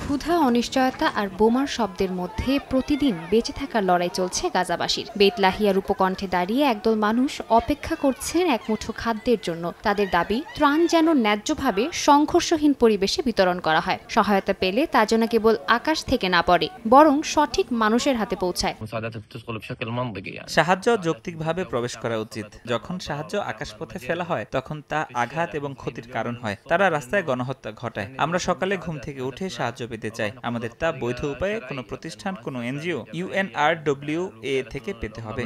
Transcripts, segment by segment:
ক্ষুধা, অনিশ্চয়তা আর বোমার শব্দের মধ্যে প্রতিদিন বেঁচে থাকার লড়াই চলছে গাজাবাসীর। বেতলাহিয়ার উপকণ্ঠে দাঁড়িয়ে একদল মানুষ অপেক্ষা করছেন এক মুঠো খাদ্যের জন্য। তাদের দাবি, ত্রাণ যেন ন্যায্যভাবে সংঘর্ষহীন পরিবেশে বিতরণ করা হয়। সহায়তা পেলে তা যেন কেবল আকাশ থেকে না পড়ে, বরং সঠিক মানুষের হাতে পৌঁছায়। সাহায্য যৌক্তিকভাবে প্রবেশ করা উচিত। যখন সাহায্য আকাশপথে ফেলা হয় তখন তা আঘাত এবং ক্ষতির কারণ হয়। তারা রাস্তায় গণহত্যা ঘটায়। আমরা সকালে ঘুম থেকে উঠে সাহায্য পেতে চাই। আমাদের তা বৈধ উপায়ে কোনো প্রতিষ্ঠান, কোনো এনজিও, UNRWA থেকে পেতে হবে।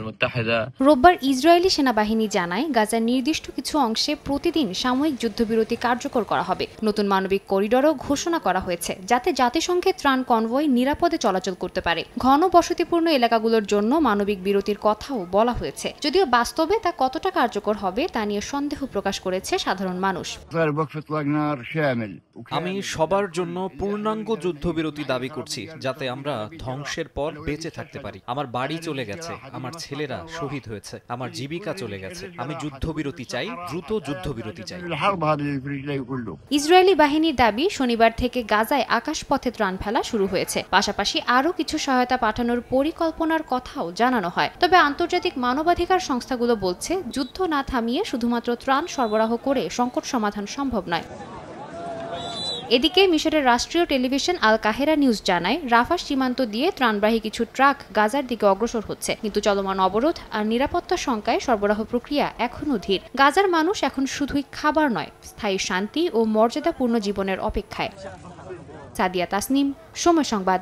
রোববার ইসরায়েলি সেনাবাহিনী জানায়, গাজার নির্দিষ্ট কিছু অংশে প্রতিদিন সাময়িক যুদ্ধবিরতি কার্যকর করা হবে। নতুন মানবিক করিডরও ঘোষণা করা হয়েছে, যাতে জাতিসংঘের ত্রাণ কনভয় নিরাপদে চলাচল করতে পারে। ঘন বসতিপূর্ণ এলাকাগুলোর জন্য মানবিক বিরতির কথাও বলা হয়েছে, যদিও বাস্তবে তা কতটা কার্যকর হবে তা নিয়ে সন্দেহ প্রকাশ করেছে সাধারণ মানুষ। আমি সবার জন্য পূর্ণাঙ্গ যুদ্ধবিরতি দাবি করছি, যাতে আমরা ধ্বংসের পর বেঁচে থাকতে পারি। আমার বাড়ি চলে গেছে, আমার ছেলেরা শহীদ হয়েছে, আমার জীবিকা চলে গেছে। আমি যুদ্ধবিরতি চাই, দ্রুত যুদ্ধবিরতি চাই। ইসরায়েলি বাহিনীর দাবি, শনিবার থেকে গাজায় আকাশপথে ত্রাণ ফেলা শুরু হয়েছে। পাশাপাশি আরও কিছু সহায়তা পাঠানোর পরিকল্পনার কথাও জানানো হয়। তবে আন্তর্জাতিক মানবাধিকার সংস্থাগুলো বলছে, যুদ্ধ না থামিয়ে শুধুমাত্র ত্রাণ সরবরাহ করে সংকট সমাধান সম্ভব নয়। এদিকে মিশরের রাষ্ট্রীয় টেলিভিশন আল কাহেরা নিউজ জানায়, রাফা সীমান্ত দিয়ে ত্রাণবাহী কিছু ট্রাক গাজার দিকে অগ্রসর হচ্ছে, কিন্তু চলমান অবরোধ আর নিরাপত্তা শঙ্কায় সরবরাহ প্রক্রিয়া এখনও ধীর। গাজার মানুষ এখন শুধুই খাবার নয়, স্থায়ী শান্তি ও মর্যাদাপূর্ণ জীবনের অপেক্ষায়। সাদিয়া তাসনিম, সময় সংবাদ।